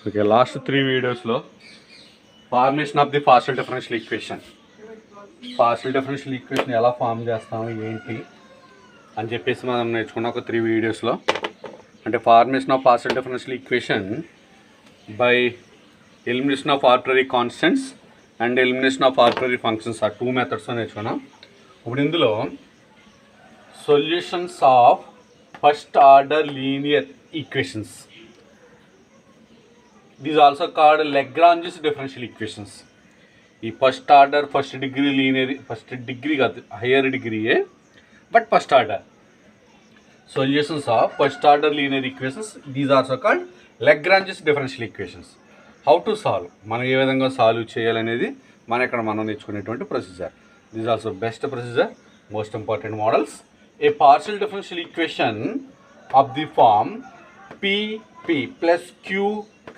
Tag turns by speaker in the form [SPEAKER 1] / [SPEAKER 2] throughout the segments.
[SPEAKER 1] Okay, last 3 వీడియోస్లో formation of the partial differential equation ఎలా form చేస్తాము ఏంటి అని చెప్పేసి మనం నేర్చుకున్న ఒక 3 వీడియోస్లో. అంటే formation of partial differential equation by elimination of arbitrary constants and elimination of arbitrary functions ఆ 2 మెథడ్స్ నేర్చుకున్నాం. ఇప్పుడు ఇందులో solutions of first order linear equations, these also called Lagrange's differential equations. ఈ first order first degree linear, first degree కాదు higher డిగ్రీయే, but first order solutions of first order linear equations, these also called Lagrange's differential equations. How to solve, మనం ఏ విధంగా solve చేయాలనేది మనం నేర్చుకునేటువంటి procedure. These also best procedure, most important models. A partial differential equation of the form P plus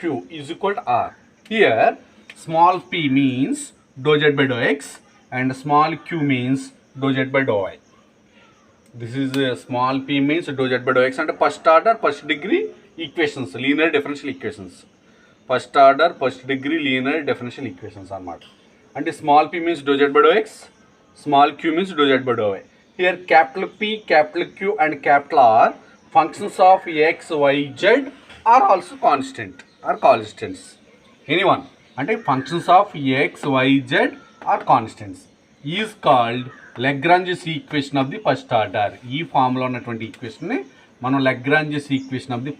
[SPEAKER 1] Q is equal to R. Here small p means dou z by dou x and small q means dou z by dou y. This is small p means dou z by dou x and first order first degree equations, linear differential equations. First order first degree linear differential equations అన్నమాట. అంటే small p means dou z by dou x, small q means dou z by dou y. Here capital P, capital Q and capital R functions of x, y, z are also constant or constants. Anyone అంటే functions of x, y, z are constants is called Lagrange's equation of the first order. ఈ ఫామ్లో ఉన్నటువంటి ఈక్వేషన్ని మనం Lagrange's equation of the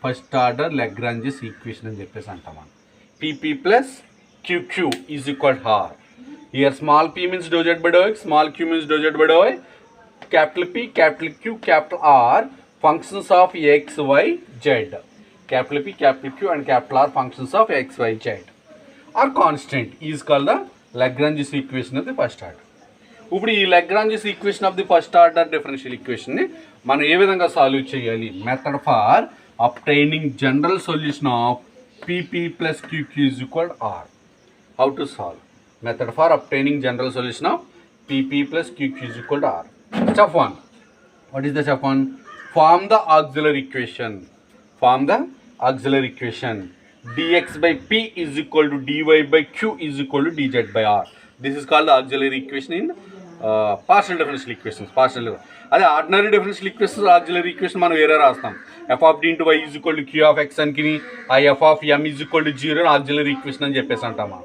[SPEAKER 1] first order Lagrange's equation అని చెప్పేసి అంటాం. PP plus QQ is equal to R. Here small p means dou z by dou x, small q means dou z by dou y. Capital P, capital Q, capital R functions of x, y, z. Capital P, capital Q and capital R functions of x, y, z are constant is called the Lagrange's equation of the first order. ఇప్పుడు ఈ Lagrange's equation of the first order differential equation ని మనం ఏ విధంగా solve చేయాలి? Method for obtaining general solution of PP plus QQ is equal to R. How to solve? Method for obtaining general solution of PP plus QQ is equal to R. Step 1. What is the step 1? Form the auxiliary equation. Dx by P is equal to dy by Q is equal to dz by R. This is called the auxiliary equation in partial differential equations. అదే ordinary differential equations auxiliary equation మనం వేరే రాస్తాం. F of D into Y is equal to Q of X అని, ఆ F of M is equal to 0 auxiliary equation అని చెప్పేసి అంటామా.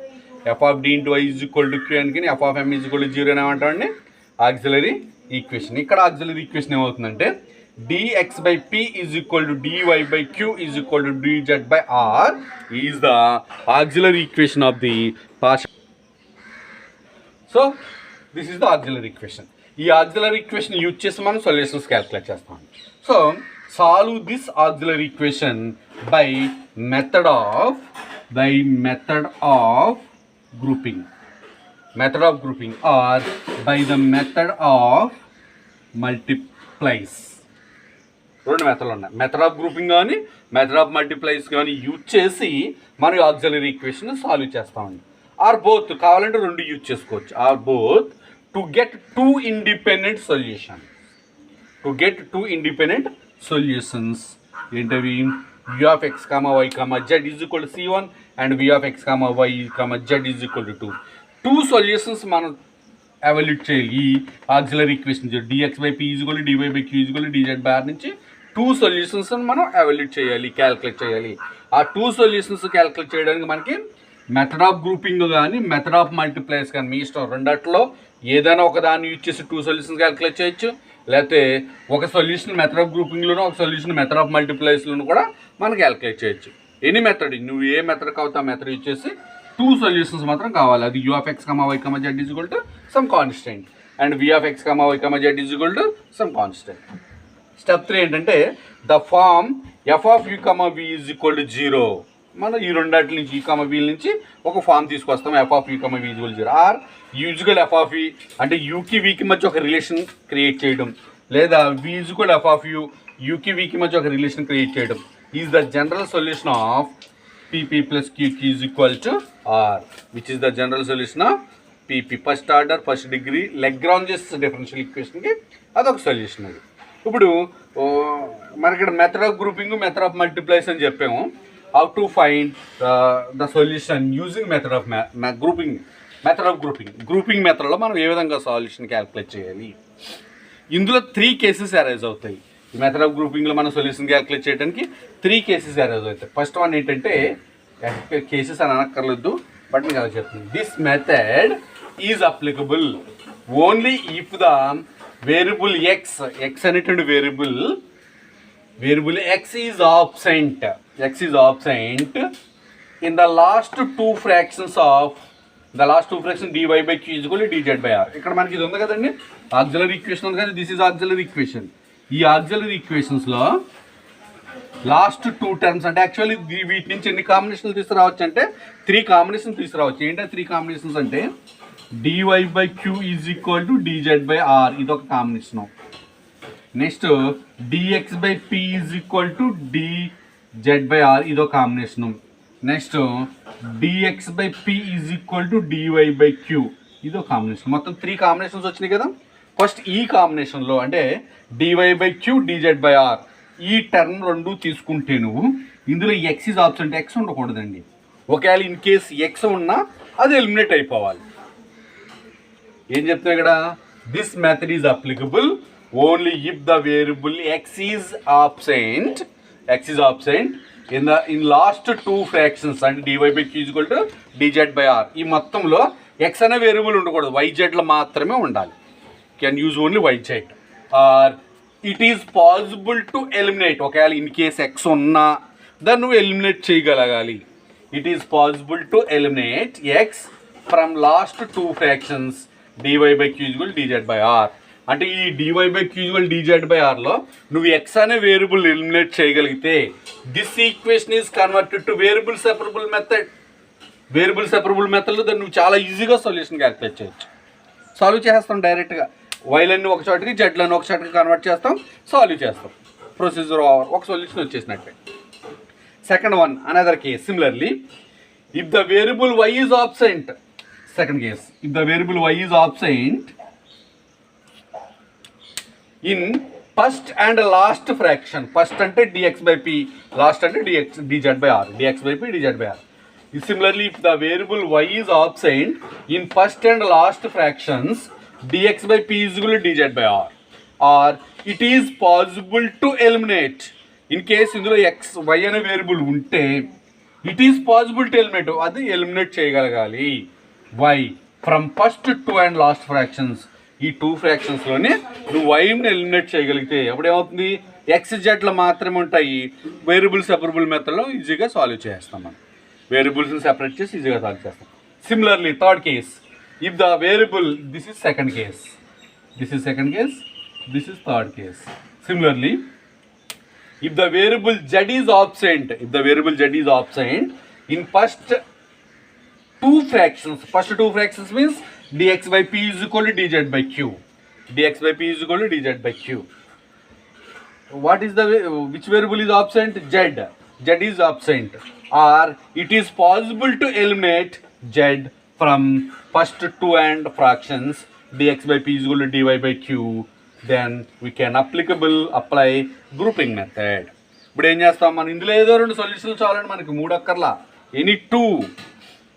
[SPEAKER 1] F of D into Y is equal to Q అని, F of M is equal to 0 అని ఏమంటామండి? Auxiliary equation. ఇక్కడ auxiliary equation ఏమవుతుందంటే dx by p is equal to dy by q is equal to dz by r is the auxiliary equation of the partial. So this is the auxiliary equation. ఈ auxiliary equation use చేసి మనం solutions calculate చేస్తాం. So solve this auxiliary equation by method of grouping or by the method of multiplies. రెండు మెథడ్లు ఉన్నాయి. Method of grouping కానీ method of multiplies కానీ use చేసి మనం ఆక్సిలరీ ఈక్వేషన్ సాల్వ్ చేస్తామండి. ఆర్ బోత్ కావాలంటే రెండు యూజ్ చేసుకోవచ్చు. Or both to get two independent solutions. ఏంటవి? v of x, y, z is equal to c1 and v of x, y, z is equal to 2. Two solutions మనం evaluate చేయాలి. ఈ auxiliary equation dx by p is equal to dy by q is equal to dz by r నుంచి two solutions మనం evaluate చేయాలి, calculate చేయాలి. ఆ two solutions calculate చేయడానికి మనకి మెథడ్ ఆఫ్ గ్రూపింగ్ కానీ మెథడ్ ఆఫ్ మల్టిప్లైస్ కానీ మీ ఇష్టం. రెండట్లో ఏదైనా ఒక దాన్ని యూజ్ చేసి టూ సొల్యూషన్స్ క్యాలిక్యులేట్ చేయొచ్చు, లేకపోతే ఒక సొల్యూషన్ మెథడ్ ఆఫ్ గ్రూపింగ్లోనూ ఒక సొల్యూషన్ మెథడ్ ఆఫ్ మల్టిప్లైస్లోనూ కూడా మనం క్యాలిక్యులేట్ చేయొచ్చు. ఎనీ మెథడ్, నువ్వు ఏ మెథడ్ కావుతా ఆ మెథడ్ యూజ్ చేసి టూ సొల్యూషన్స్ మాత్రం కావాలి. అది u of x, y, z is equal to some constant and v of x, y, z is equal to some constant. Step 3 ఏంటంటే the form f of u, v is equal to 0. మనం ఈ రెండాటి నుంచి u, v నుంచి ఒక form తీసుకొస్తాం. f of u, v is equal to 0 or usual f of v అంటే uకి vకి మధ్య ఒక రిలేషన్ క్రియేట్ చేయడం, లేదా v is equal to f of u, uకి vకి మధ్య ఒక రిలేషన్ క్రియేట్ చేయడం is the general solution of PP plus QQ is equal to R, which is the general solution of PP. First order first degree Lagrange's differential equationకి అదొక solution. అది ఇప్పుడు మనకి ఇక్కడ method of grouping method of multiplies అని చెప్పాము. how to find the solution using method of grouping. Grouping మెథడ్లో మనం ఏ విధంగా సొల్యూషన్ క్యాలిక్యులేట్ చేయాలి. ఇందులో 3 కేసెస్ అరైజ్ అవుతాయి. ఈ మెథడ్ ఆఫ్ గ్రూపింగ్లో మనం సొల్యూషన్ క్యాలిక్యులేట్ చేయడానికి 3 కేసెస్ అరైజ్ అవుతాయి. ఫస్ట్ వన్ ఏంటంటే, కేసెస్ అని అనక్కర్లేదు, బట్ మీకు అలా చెప్తుంది. This method is applicable only if the variable X అనేటువంటి variable x is absent in the last two fractions dy by q is equal to dz by r. ఇక్కడ మనకి ఇది ఉంది కదండి, ఆక్సిలరీ ఈక్వేషన్ ఉంది కదా, దిస్ ఈజ్ ఆక్సిలరీ ఈక్వేషన్. ఈ auxiliary ఈక్వేషన్స్లో last 2 terms అంటే యాక్చువల్లీ వీటి నుంచి ఎన్ని కాంబినేషన్లు తీసుకురావచ్చు అంటే 3 కాంబినేషన్ తీసుకురావచ్చు. ఏంటంటే 3 కాంబినేషన్స్ అంటే dy by q is equal to dz by r, ఇది ఒక combination. Next dx by p is equal to dz by r, ఇదో combination. Next dx by p is equal to dy by q, ఇదో combination. మొత్తం 3 combinations వచ్చినాయి కదా. First ఈ కాంబినేషన్లో అంటే dy by q dz by r ఈ term 2 తీసుకుంటే నువ్వు ఇందులో x is absent, x ఉండకూడదండి. ఒకవేళ ఇన్ కేస్ x ఉన్నా అది ఎలిమినేట్ అయిపోవాలి. ఏం చెప్తున్నా ఇక్కడ, this method is applicable only if the variable x is absent in last 2 fractions and dy by q is equal to dz by r. ఈ మొత్తంలో x అనే వేరియబుల్ ఉండకూడదు, yz లో మాత్రమే ఉండాలి. Can use only yz. Or it is possible to eliminate, ఒకవేళ in case x ఉన్నా దాన్ని నువ్వు ఎలిమినేట్ చేయగలగాలి. It is possible to eliminate x from last 2 fractions dy by q is equal to dz by r. అంటే ఈ dy by q dz by r లో నువ్వు x అనే వేరియబుల్ ఎలిమినేట్ చేయగలిగితే this equation is converted to variable separable మెథడ్లో దాన్ని నువ్వు చాలా ఈజీగా సొల్యూషన్ క్యాలిక్యులేట్ చేయొచ్చు. సాల్వ్ చేస్తాం డైరెక్ట్గా. వైలన్నీ ఒక చోటకి జెడ్లను ఒక చోటకి కన్వర్ట్ చేస్తాం, సాల్వ్ చేస్తాం. ప్రొసీజర్ ఓవర్, ఒక సొల్యూషన్ వచ్చేసినట్టే. Second one, another case similarly, if the variable y is absent. Second case, if the variable y is absent in first and last fraction. First ante dx by p, last ante dz by r, dx by p dz by r. Similarly, if the variable y is absent in first and last fractions dx by p is equal to dz by r, or it is possible to eliminate. In case ఇందులో x y అనే variable ఉంటే it is possible to eliminate, అది eliminate చేయగలగాలి. y from first 2 and last fractions, ఈ 2 ఫ్రాక్షన్స్లోనే నువ్వు వైని eliminate చేయగలిగితే అప్పుడు ఏమవుతుంది, XZ మాత్రమే ఉంటాయి. వేరియబుల్ సెపరబుల్ మెథడ్లో ఈజీగా సాల్వ్ చేస్తాం. మనం వేరియబుల్స్ని సెపరేట్ చేసి ఈజీగా సాల్వ్ చేస్తాం. Similarly third case, if the variable, this is second case, this is third case. Similarly, if the variable z is absent in first 2 fractions means dx by p is equal to dz by q. What is which variable is absent? Z is absent, or it is possible to eliminate z from first 2 and fractions dx by p is equal to dy by q. Then we can apply grouping method. ఇప్పుడు ఏం చేస్తాం, మనం ఇందులో ఏదో 2 సొల్యూషన్లు చాలండి, మనకి 3 అక్కర్లా, any 2.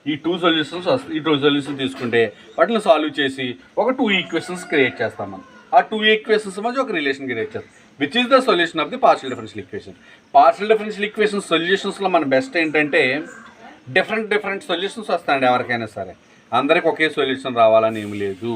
[SPEAKER 1] ఈ 2 సొల్యూషన్స్ వస్తాయి. ఈ 2 సొల్యూషన్స్ తీసుకుంటే వాటిని సాల్వ్ చేసి ఒక 2 ఈక్వేషన్స్ క్రియేట్ చేస్తాం మనం. ఆ 2 ఈక్వేషన్స్ మధ్య ఒక రిలేషన్ క్రియేట్ చేస్తాం, which is the solution of the partial differential equation. Partial differential equation సొల్యూషన్స్లో మన బెస్ట్ ఏంటంటే డిఫరెంట్ సొల్యూషన్స్ వస్తాయండి. ఎవరికైనా సరే అందరికి ఒకే సొల్యూషన్ రావాలని ఏమి లేదు.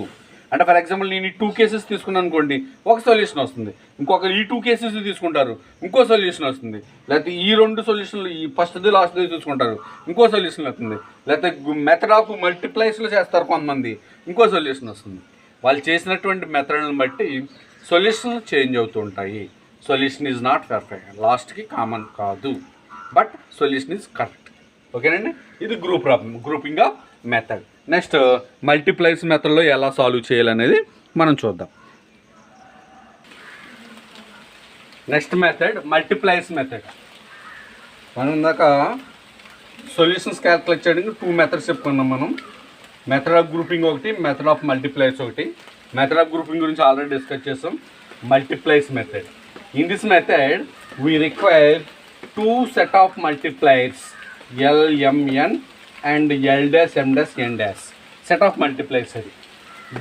[SPEAKER 1] అంటే ఫర్ ఎగ్జాంపుల్ నేను ఈ 2 కేసెస్ తీసుకున్నాను అనుకోండి, ఒక సొల్యూషన్ వస్తుంది. ఇంకొకరు ఈ 2 కేసెస్ తీసుకుంటారు, ఇంకో సొల్యూషన్ వస్తుంది. లేకపోతే ఈ 2 సొల్యూషన్లు, ఈ ఫస్ట్ది లాస్ట్ది తీసుకుంటారు, ఇంకో సొల్యూషన్ వస్తుంది. లేకపోతే మెథడ్ ఆఫ్ మల్టిప్లైస్లో చేస్తారు కొంతమంది, ఇంకో సొల్యూషన్ వస్తుంది. వాళ్ళు చేసినటువంటి మెథడ్ని బట్టి సొల్యూషన్ చేంజ్ అవుతూ ఉంటాయి. సొల్యూషన్ ఈజ్ నాట్ పర్ఫెక్ట్, లాస్ట్కి కామన్ కాదు, బట్ సొల్యూషన్ ఈజ్ కరెక్ట్. ఓకేనండి, ఇది grouping of method. Next multiplies మెథడ్లో ఎలా సాల్వ్ చేయాలనేది మనం చూద్దాం. Next method multiplies method. మనం ఇందాక సొల్యూషన్స్ క్యాల్కులేట్ చేయడానికి 2 మెథడ్స్ చెప్పుకున్నాం మనం. మెథడ్ ఆఫ్ గ్రూపింగ్ ఒకటి, మెథడ్ ఆఫ్ మల్టిప్లైస్ ఒకటి. మెథడ్ ఆఫ్ గ్రూపింగ్ గురించి ఆల్రెడీ డిస్కస్ చేసాం. Multiplies method. In this method we require two set of multipliers L, M, N and L dash, M dash, N dash. Set of multipliers.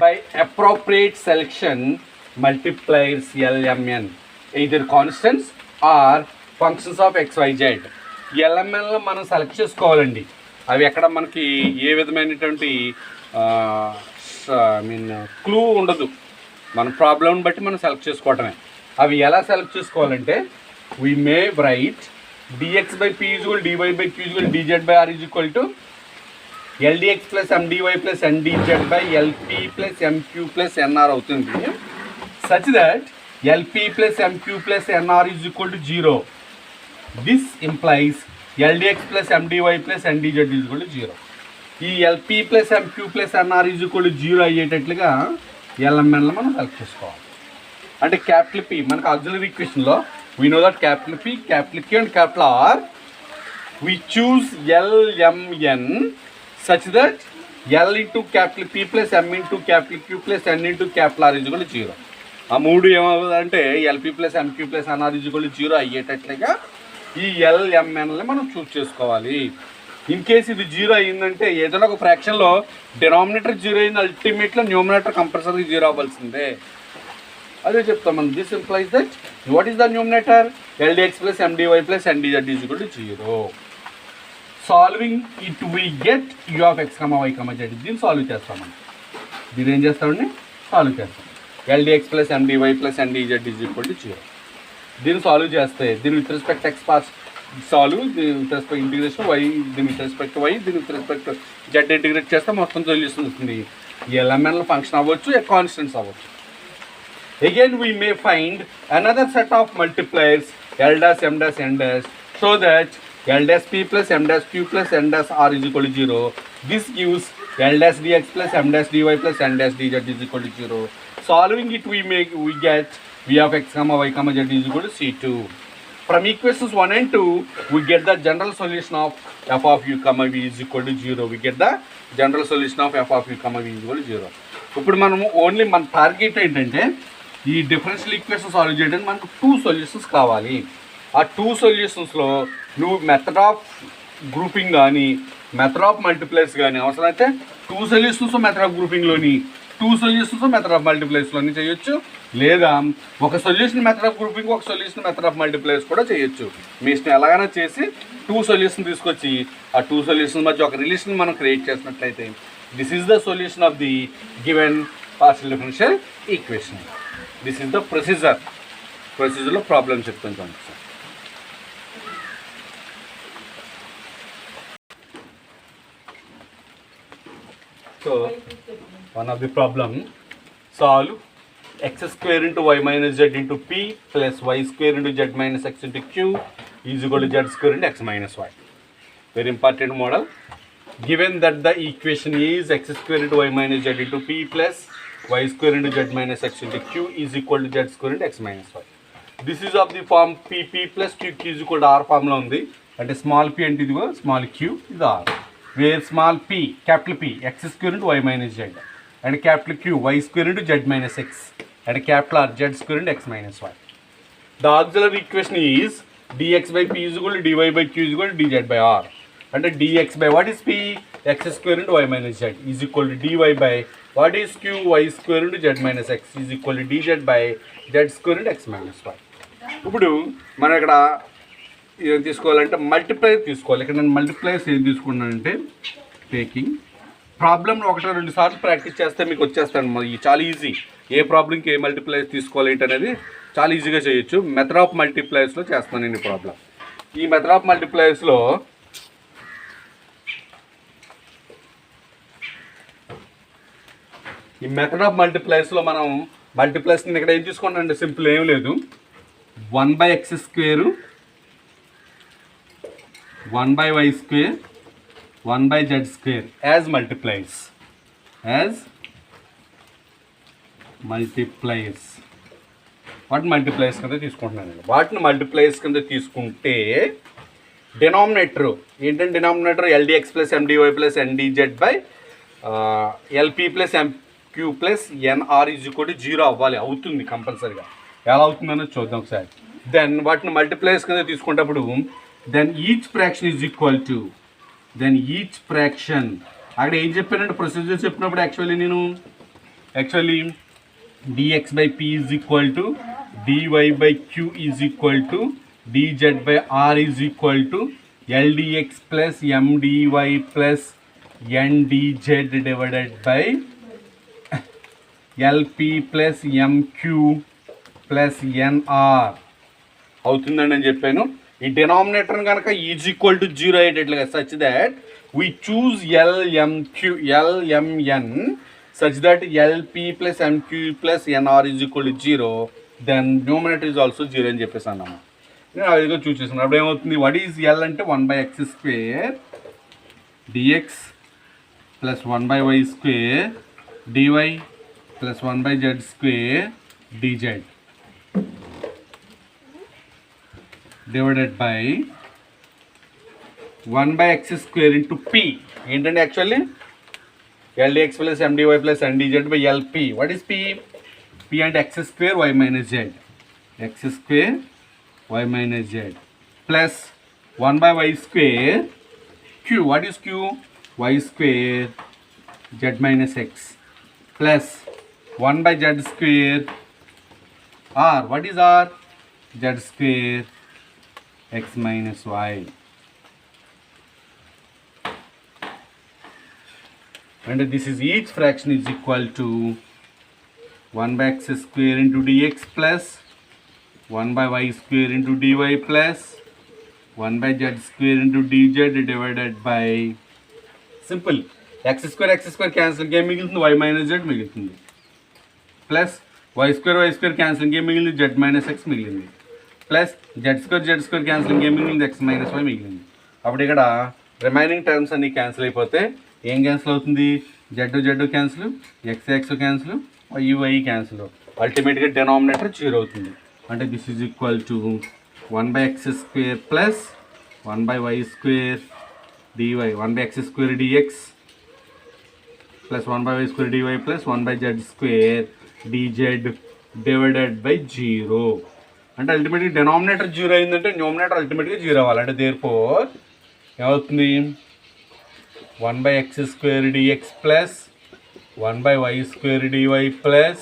[SPEAKER 1] By appropriate selection, multipliers L, M, N either constants or functions of x, y, z. ఎల్ఎంఎన్లో మనం select చేసుకోవాలండి. అవి ఎక్కడ మనకి ఏ విధమైనటువంటి clue ఉండదు. మన ప్రాబ్లమ్ని బట్టి మనం సెలెక్ట్ చేసుకోవటమే. అవి ఎలా సెలెక్ట్ చేసుకోవాలంటే we may write dx by p is equal to dy by q is equal to dz by r is equal to ldx plus mdy plus ndz by lp plus mq plus nr అవుతుంది. such that lp plus mq plus nr is equal to 0. this implies ldx plus mdy plus ndz is equal to 0. ఈ lp plus mq plus nr is equal to 0 అయ్యేటట్లుగా lmnలో మనం select చేసుకోవాలి. అంటే capital P మనకు auxiliary ఈక్వేషన్లో we know that capital P, capital Q and capital R. We choose L, M, N such that L into capital P plus M into capital Q plus N into capital R is equal to 0. ఆ మూడు ఏమవుతుందంటే LP plus MQ plus NR is equal to 0 అయ్యేటట్లుగా ఈ LMNని మనం చూస్ చేసుకోవాలి. In case ఇది 0 అయ్యిందంటే ఏదైనా ఒక ఫ్రాక్షన్లో denominator 0 అయింది, అల్టిమేట్గా న్యూమినేటర్ కంపల్సరీ 0 అవ్వాల్సిందే. అదే చెప్తాం మనం. This implies that what is the numerator ldx plus mdy plus ndz is equal to 0. Solving it we get u of x, y, z. దీన్ని సాల్వ్ చేస్తాం మనం. దీన్ని ఏం చేస్తామండి? సాల్వ్ చేస్తాం. ldx plus mdy plus ndz is equal to 0. దీన్ని solve చేస్తే దీని with respect x pass solve, దీని విత్ రెస్పెక్ట్ ఇంటిగ్రేషన్ y, దీని విత్ రెస్పెక్ట్ y, దీని విత్ రెస్పెక్ట్ z ఇంటిగ్రేట్ చేస్తే మొత్తం సొల్యూషన్ వస్తుంది. ఈ ఎల్ఎంఎన్లో ఫంక్షన్ అవ్వచ్చు, కాన్స్టెంట్స్ అవ్వచ్చు. Again we may find another set of multipliers L dash, M dash, N dash, so that L dash P plus M dash Q plus N dash R is equal to 0. This gives L dash dx plus M dash dy plus N dash dz is equal to 0. Solving it we get v of x, y, z is equal to C2. From equations 1 and 2 we get the general solution of f of u, v is equal to 0. We get the general solution of f of u, v is equal to 0. ఇప్పుడు మనము only మన target ఏంటంటే ఈ differential equation solve చేయడానికి మనకు 2 solutions కావాలి. ఆ 2 సొల్యూషన్స్లో నువ్వు మెథడ్ ఆఫ్ గ్రూపింగ్ కానీ మెథడ్ ఆఫ్ మల్టిప్లైస్ కానీ అవసరమైతే 2 సొల్యూషన్స్ మెథడ్ ఆఫ్ గ్రూపింగ్లోని 2 సొల్యూషన్స్ మెథడ్ ఆఫ్ మల్టిప్లైస్లోని చేయొచ్చు, లేదా ఒక సొల్యూషన్ మెథడ్ ఆఫ్ గ్రూపింగ్ ఒక సొల్యూషన్ మెథడ్ ఆఫ్ మల్టిప్లైస్ కూడా చేయొచ్చు. మీ ఇష్టం ఎలాగైనా చేసి 2 సొల్యూషన్ తీసుకొచ్చి ఆ 2 సొల్యూషన్ మధ్య ఒక రిలేషన్ మనం క్రియేట్ చేసినట్లయితే this is the solution of the given partial differential equation. This is the ప్రొసీజర్లో ప్రాబ్లం చెప్తాను sir. So one of the problem solve x square into y minus z into p plus y square into z minus x into q is equal to z square into x minus y. Very important model. Given that the equation is x square into y minus z into p plus y square into z minus x into q is equal to z square into x minus y. This is of the form pp plus q is equal to r form lo undi. Ante small p ante idigo small q is r, where small p capital P x square into y minus z and capital Q y square into z minus x and capital R z square into x minus y. The auxiliary equation is dx by p is equal to dy by q is equal to dz by r. And dx by what is p? X square into y minus z is equal to dy by what is q? Y square into z minus x is equal to dz by z square into x minus y. ఇప్పుడు మనం ఇక్కడ ఏం తీసుకోవాలంటే multiplier తీసుకోవాలి. ఇక్కడ నేను మల్టిప్లైర్స్ ఏం తీసుకున్నానంటే taking ప్రాబ్లమ్ని 1-2 సార్లు ప్రాక్టీస్ చేస్తే మీకు వచ్చేస్తాను. మరి చాలా ఈజీ. ఏ ప్రాబ్లంకి ఏ మల్టిప్లైర్స్ తీసుకోవాలి ఏంటి అనేది చాలా ఈజీగా చేయొచ్చు. మెథడ్ ఆఫ్ మల్టిప్లైర్స్లో చేస్తాను నేను ఈ ప్రాబ్లం. ఈ మెథడ్ ఆఫ్ మల్టిప్లైర్స్లో మనం మల్టిప్లైర్స్ని ఇక్కడ ఏం తీసుకున్నానంటే సింపుల్ ఏం లేదు, 1/x square 1/y square 1/z square as multipliers వాటిని మల్టిప్లైర్స్ కింద తీసుకుంటున్నాను. వాటిని మల్టిప్లైర్స్ కింద తీసుకుంటే డినామినేటర్ ఏంటంటే denominator LDX plus MDY plus NDZ by LP plus MQ plus NR is equal to 0 అవ్వాలి. అవుతుంది కంపల్సరీగా. ఎలా అవుతుందనేది చూద్దాం ఒకసారి. దెన్ వాటిని మల్టిప్లైస్ కింద తీసుకున్నప్పుడు then each fraction is equal to then each fraction అక్కడ ఏం చెప్పానంటే ప్రొసీజర్ చెప్పినప్పుడు actually dx by p is equal to dy by q is equal to dz by r is equal to ldx plus mdy plus ndz divided by lp plus mq plus nr అవుతుందండి అని చెప్పాను. ఈ డినామినేటర్ని కనుక is equal to 0 అయ్యేటట్లుగా such that we choose LMN such that LP plus MQ plus NR is equal to 0, then numerator is also 0 అని చెప్పేసి అన్నాము. నేను ఆ విధంగా చూస్ చేస్తున్నాను. అప్పుడు ఏమవుతుంది, వాట్ ఈజ్ L అంటే 1/x² dx plus 1/y² dy plus 1/z² dz divided by 1/x² into p ఏంటంటే actually LDX plus MDY plus NDZ by LP. What is P? P and x² y minus z. x² y minus z plus 1/y² Q. What is Q? y² z minus x plus 1/z² R. What is R? z² x minus y. And this is each fraction is equal to 1/x² into dx plus 1/y² into dy plus 1/z² into dz divided by simple x² cancel game మిగులుతుంది, y minus z మిగులుతుంది plus y² cancel game మిగిలింది, z minus x మిగిలింది plus z² cancel game మిగిలింది, x minus y మిగిలింది. అప్పుడు ఇక్కడ remaining terms అన్ని cancel అయిపోతే ఏం క్యాన్సిల్ అవుతుంది, Z cancel, X cancel, Y cancel, అల్టిమేట్గా డెనామినేటర్ 0 అవుతుంది. అంటే this is equal to 1/x² plus 1/y² dy 1/x² dx plus 1/y² dy plus 1/z² dz divided by 0. అంటే అల్టిమేట్గా డెనామినేటర్ 0 అయిందంటే న్యూమినేటర్ అల్టిమేట్గా 0 అవ్వాలి. అంటే దేర్ఫోర్ ఏమవుతుంది, 1/x² dx plus 1/y² dy plus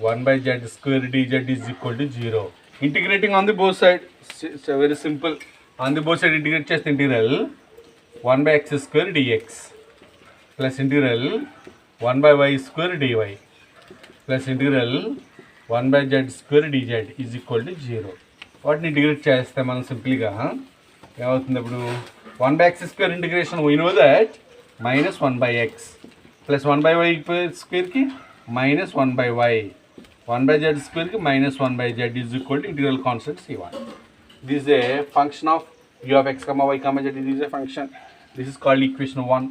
[SPEAKER 1] 1/z² dz is equal to 0. Integrating on the both sides, it's very simple. On the both side integrate చేస్తే integral 1/x² dx plus integral 1/y² dy plus integral 1/z² dz is equal to 0. వాటిని integrate చేస్తే మనం సింపుల్గా ఏమవుతుంది, అప్పుడు 1/x² integration we know that minus 1/x plus 1/y² की minus 1/y 1/z² की minus 1/z is equal to integral constant C1. This is a function of u of x comma y comma z. This is a function. This is called equation 1.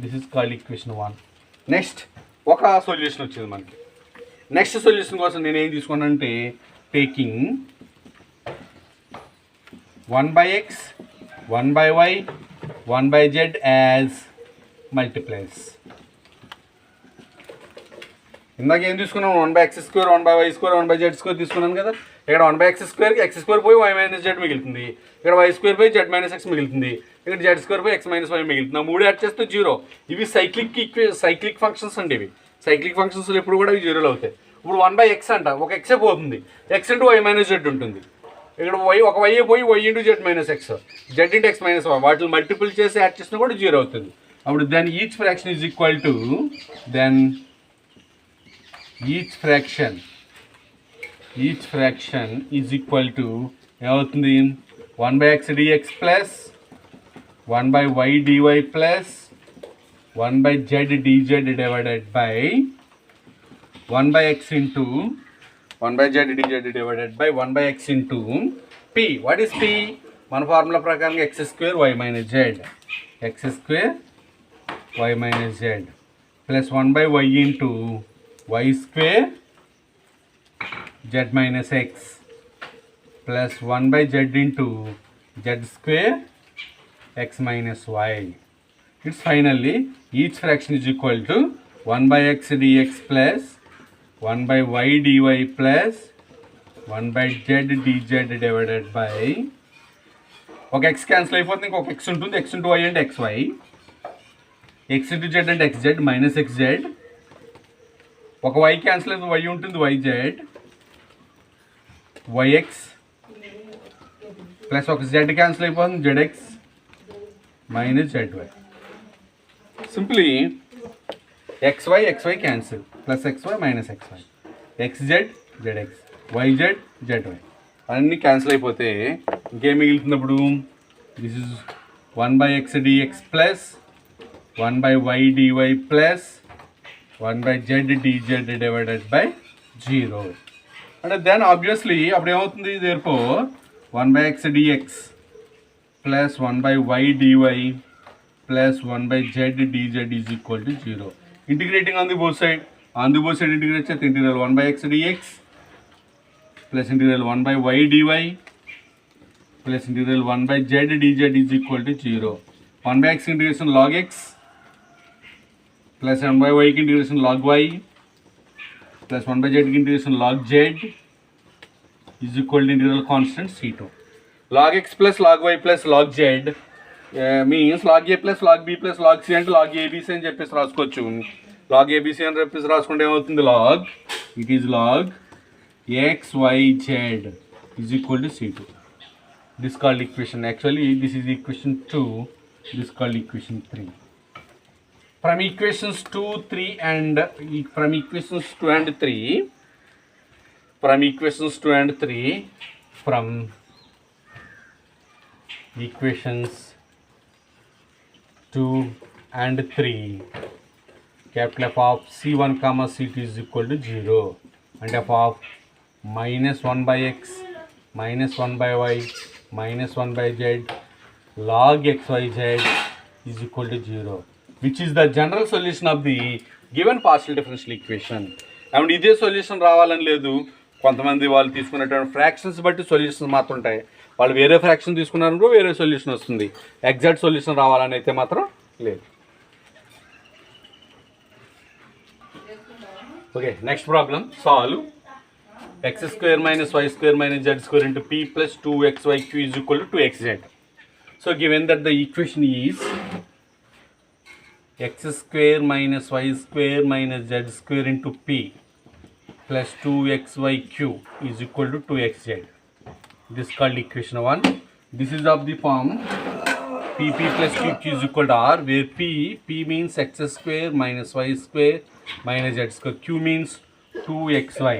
[SPEAKER 1] This is called equation 1. Next ఒక solution వచ్చింది మనకి. Next solution కోసం నేను ఏం తీసుకున్నానంటే taking 1/x 1/y 1/z as multipliers. ఇందాక ఏం తీసుకున్నాను, 1/x² 1/y² 1/z² తీసుకున్నాను కదా. ఇక్కడ 1/x²కి x² పోయి y మైనస్ z మిగులుతుంది, ఇక్కడ y² పోయి z మైనస్ x మిగులుతుంది, ఇక్కడ z² పోయి x మైనస్ y మిగులుతుంది. 3 యాడ్ చేస్తే 0. ఇవి సైక్లిక్ ఫంక్షన్స్ అండి. ఇవి సైక్లిక్ ఫంక్షన్స్ ఎప్పుడు కూడా ఇవి 0 అవుతాయి. ఇప్పుడు 1/x అంట, ఒక ఎక్సే పోతుంది, x into y minus z ఉంటుంది. ఇక్కడ ఒక y పోయి y into z minus x, z into x minus y, వాటిని మల్టిపుల్ చేసి యాడ్ చేసినా కూడా 0 అవుతుంది. అప్పుడు then each fraction is equal to then each fraction is equal to ఏమవుతుంది, 1/x dx plus 1/y dy plus 1/z dz divided by 1/x into 1/z dz divided by 1/x into p. What is p? మన formula ప్రకారం x² y minus z, x² y minus z plus 1/y into y² z minus x plus 1/z into z² x minus y. It's finally each fraction is equal to 1/x dx plus 1/y dy plus 1 by z dz divided by ఒక x cancel అయిపోతుంది, ఇంకొక x ఉంటుంది, x into y అంటే xy, x into z అంటే xz minus xz, ఒక y cancel అయితే y ఉంటుంది yz yx plus ఒక z క్యాన్సిల్ అయిపోతుంది zx minus zy. Simply xy cancel plus xy minus xy, xz zx yz zy అన్నీ cancel అయిపోతే ఇంకేం మిగులుతున్నప్పుడు this is 1 by x dx plus 1 by y dy plus 1 by z dz divided by 0. అంటే then obviously అప్పుడు ఏమవుతుంది, therefore 1 by x dx plus 1 by y dy plus 1 by z dz is equal to 0. Integrating on the both side integrate చేస్తే integral 1 by x dx plus integral 1 by y dy plus integral 1 by z dz is equal to 0. 1 by x integration log x plus 1 by y integration log y plus 1 by z integration log z is equal to integral constant c2. Log x plus log y plus log z means log a plus log b plus log c అంటే log abc అని చెప్పేసి రాసుకోవచ్చు. log abc అని చెప్పేసి రాసుకుంటే ఏమవుతుంది, log it is log x y z is equal to c2. This called equation, actually this is equation 2, this called equation 3. From equations 2 3 and from equations 2 and 3 from equations 2 and 3 from equations 2 and 3 capital F of c1 comma c2 is equal to 0 and f of minus 1 by x minus 1 by y minus 1 by z log xyz is equal to 0, which is the general solution of the given partial differential equation. And ఇదే solution రావాలని లేదు, కొంతమంది వాళ్ళు తీసుకున్నటువంటి fractions బట్టి solutions మాత్రం ఉంటాయి. వాళ్ళు వేరే ఫ్రాక్షన్ తీసుకున్నారనుకో వేరే సొల్యూషన్ వస్తుంది, ఎగ్జాక్ట్ సొల్యూషన్ రావాలని అయితే మాత్రం లేదు. Okay, next problem solve. x square minus y square minus z square into p plus 2xyq is equal to 2xz. So given that the equation is x square minus y square minus z square into p plus 2xyq is equal to 2xz. This is called equation 1. This is of the form pp plus qq is equal to r, where p means x square minus y square minus z square, q means 2xy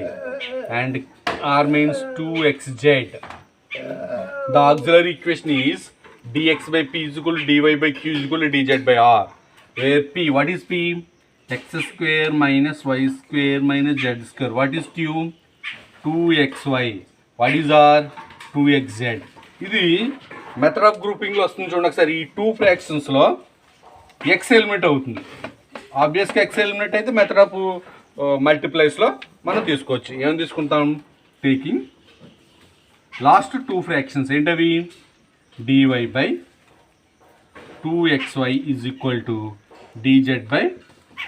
[SPEAKER 1] and r means 2xz. The auxiliary equation is dx by p is equal to dy by q is equal to dz by r, where p, what is p? X square minus y square minus z square. What is q? 2xy. What is r? 2xz. ఇది method of గ్రూపింగ్లో వస్తుంది చూడండి ఒకసారి. ఈ two ఫ్రాక్షన్స్లో X eliminate అవుతుంది. ఆబ్వియస్గా X eliminate అయితే method of మల్టిప్లైస్లో మనం తీసుకోవచ్చు. ఏం తీసుకుంటాం, టేకింగ్ లాస్ట్ టూ ఫ్రాక్షన్స్ ఏంటవి, dy by 2xy is equal to dz by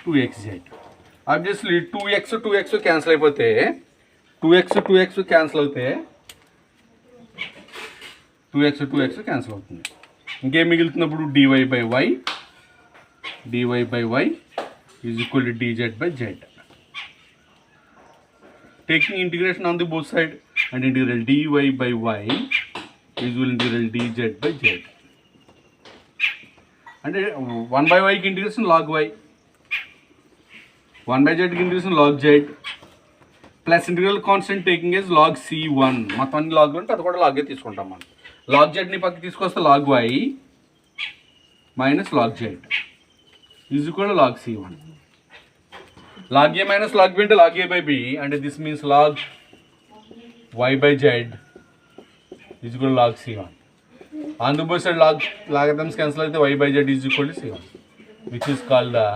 [SPEAKER 1] 2xz. Obviously 2x cancel అయిపోతే 2x క్యాన్సిల్ అవుతే 2x క్యాన్సిల్ అవుతుంది. ఇంకేం మిగులుతున్నప్పుడు dy by y is equal to dz by z. Taking integration on the both side and integral dy by y is equal to integral dz by z. And 1 by y की integration log y, 1 by z की integration log z plus integral constant taking as log c1. మొత్తం అన్ని log ఉంటే అది కూడా log తీసుకుంటాం మనం. log z ని పక్కకి తీసుకొస్తే log y minus log z is equal to log c1. log a minus log b into log a by b, and this means log y by z is equal to log c1. On the both side logarithms cancel అయితే y by z is equal to c1, which is called the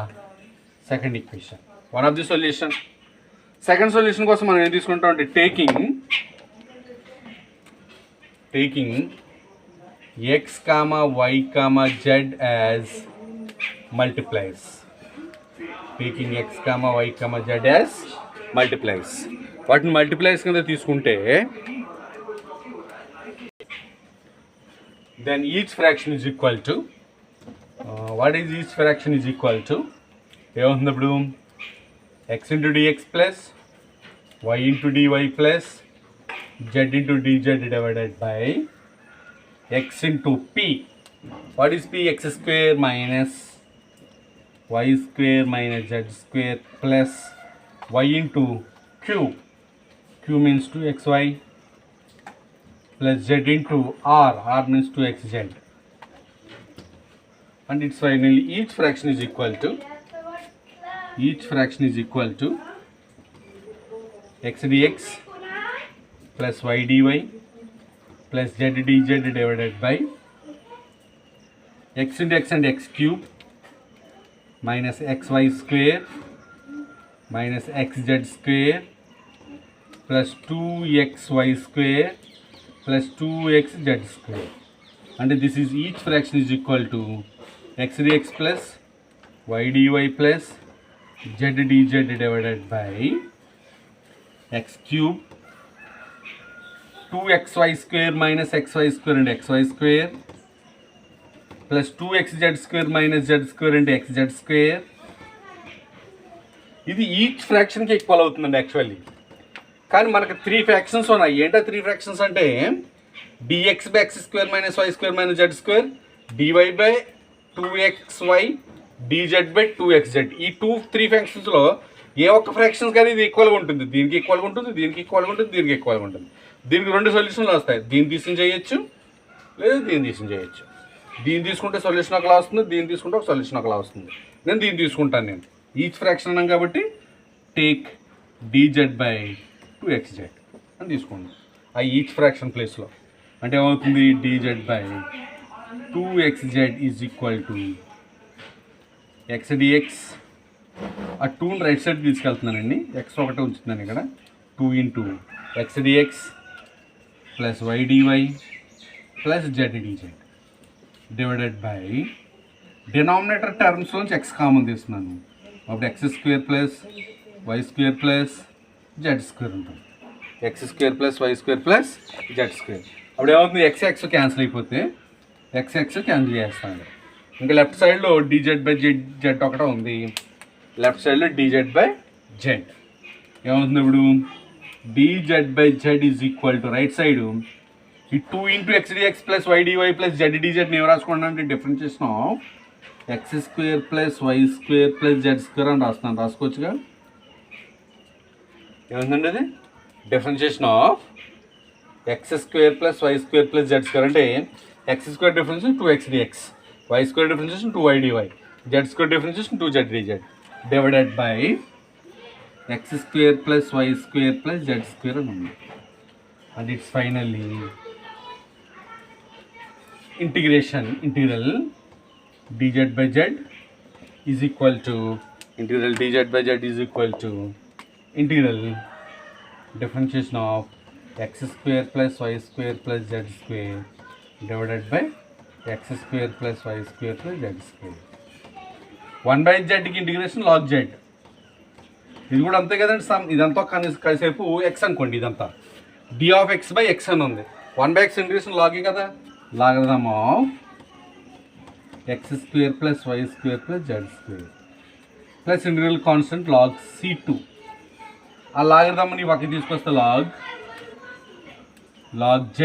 [SPEAKER 1] second equation. One of the solution. Second solution కోసం మనం ఏం తీసుకుంటాం అంటే taking x comma y comma z as multipliers. Taking x comma y comma z as multipliers. వాటిని multiplies కింద తీసుకుంటే then each fraction is equal to what is each fraction is equal to ఏమవుతుంది ఇప్పుడు x into DX plus y into DY plus z into dz divided by x into p. What is p? X square minus y square minus z square plus y into q. Q means 2xy plus z into r. R means 2xz. And it's finally each fraction is equal to x dx plus y dy plus z dz divided by x into x and x cube minus xy square minus xz square plus 2xy square plus 2xz square. And this is each fraction is equal to x dx plus y dy plus z dz divided by x cube 2xy square minus xy square and xy square plus 2xz square minus z square and xz square. ఇది each ఫ్రాక్షన్కి equal అవుతుందండి actually. కానీ మనకు 3 fractions ఉన్నాయి. ఏంటో 3 fractions అంటే dx by x square minus y square minus z square, dy by 2xy, dz by 2xz. ఈ 3 ఫ్రాక్షన్స్లో ఏ ఒక్క fractions కానీ ఇది ఈక్వల్గా ఉంటుంది. దీనికి ఈక్వల్గా ఉంటుంది, దీనికి ఈక్వల్గా ఉంటుంది, దీనికి ఈక్వల్గా ఉంటుంది. దీనికి 2 సొల్యూషన్లు వస్తాయి. దీన్ని తీసుకుని చేయొచ్చు లేదా దీన్ని తీసుకుని చేయొచ్చు. దీన్ని తీసుకుంటే సొల్యూషన్ ఒకలా వస్తుంది, దీన్ని తీసుకుంటే ఒక సొల్యూషన్ ఒకలా వస్తుంది. నేను దీన్ని తీసుకుంటాను. నేను ఈచ్ ఫ్రాక్షన్ అన్నాం కాబట్టి టేక్ dz by 2xz అని తీసుకుంటాను ఆ ఈచ్ ఫ్రాక్షన్ ప్లేస్లో. అంటే ఏమవుతుంది dz by 2xz is equal to x dx. ఆ 2ని రైట్ సైడ్ తీసుకెళ్తున్నానండి. x ఒకటే ఉంచుతున్నాను ఇక్కడ. 2 into x dx plus y dy plus z dz divided by denominator టర్మ్స్లోంచి x కామన్ తీస్తున్నాను. అప్పుడు x square plus y square plus z square ఉంటుంది. x square plus y square plus z square. అప్పుడు ఏమవుతుంది x cancel అయిపోతే x cancel చేస్తాను. ఇంకా left సైడ్లో dz బై z ఒకటే ఉంది. లెఫ్ట్ సైడ్లో dz బై z ఏమవుతుంది ఇప్పుడు dz by z is equal to right side ఈ 2 into x dx plus y dy plus z dz నేను రాసుకున్నాను అంటే differentiation of x square plus y square plus z square అని రాస్తున్నాను. రాసుకోవచ్చుగా. ఏముందండి అది differentiation of x square plus y square plus z square అంటే x square differentiation 2x dx, y square differentiation 2y dy, z square differentiation 2z dz divided by x square plus y square plus z square అని ఉంది. And it's finally integral dz by z is equal to integral differentiation of x square plus y square plus z square divided by x square plus y square plus z square. 1 by z కి integration log z. ఇది కూడా అంతే కదండి. ఇదంతా కాసేపు x అనుకోండి. ఇదంతా d of x by x అని ఉంది. 1 by x ఇంటిగ్రేషన్ log కదా. Logarithm of x square plus y square plus z square plus integral constant log c2. ఆ లాగరిథమ్ని పక్కకి తీసుకొస్తే log z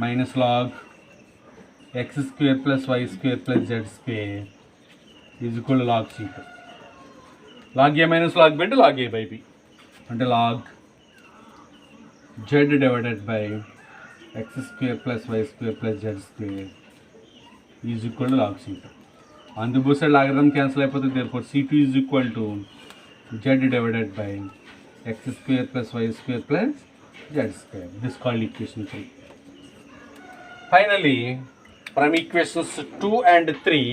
[SPEAKER 1] minus log x square plus y square plus z square is equal to log c2. log a minus log b అంటే log a by b అంటే log z divided by x square plus y square plus z square is equal to log c2. On the both side logarithm cancel అయిపోతుంది. Therefore c2 is equal to z divided by x square plus y square plus z square. This called equation 3. Finally from equations 2 and 3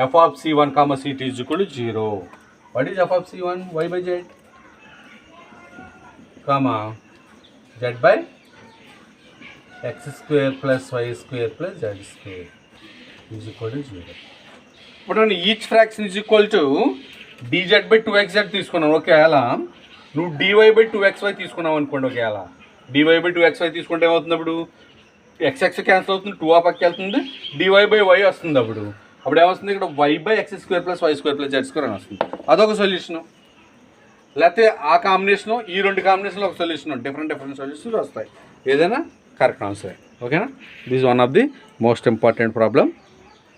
[SPEAKER 1] f of c1 comma c2 is equal to 0. What is f of c1? Y by z comma z by x square plus y square plus z square is equal to 0. ఇప్పుడు each fraction is equal to dz by 2xz తీసుకున్నాను. Okay, అలా నువ్వు dy/2xy తీసుకున్నావు అనుకోండి. ఒకవేళ dy/2xy తీసుకుంటే ఏమవుతుంది? అప్పుడు x క్యాన్సిల్ అవుతుంది, 2 ఆ పక్కకి వెళ్తుంది, dy/y వస్తుంది. అప్పుడు ఏమొస్తుంది? ఇక్కడ y/x² + y² + z² అని వస్తుంది. అదొక సొల్యూషను. లేకపోతే ఆ కాంబినేషను, ఈ రెండు కాంబినేషన్లో ఒక సొల్యూషన్, డిఫరెంట్ సొల్యూషన్స్ వస్తాయి. ఏదైనా కరెక్ట్ ఆన్సర్. ఓకేనా? This one of the most important problem.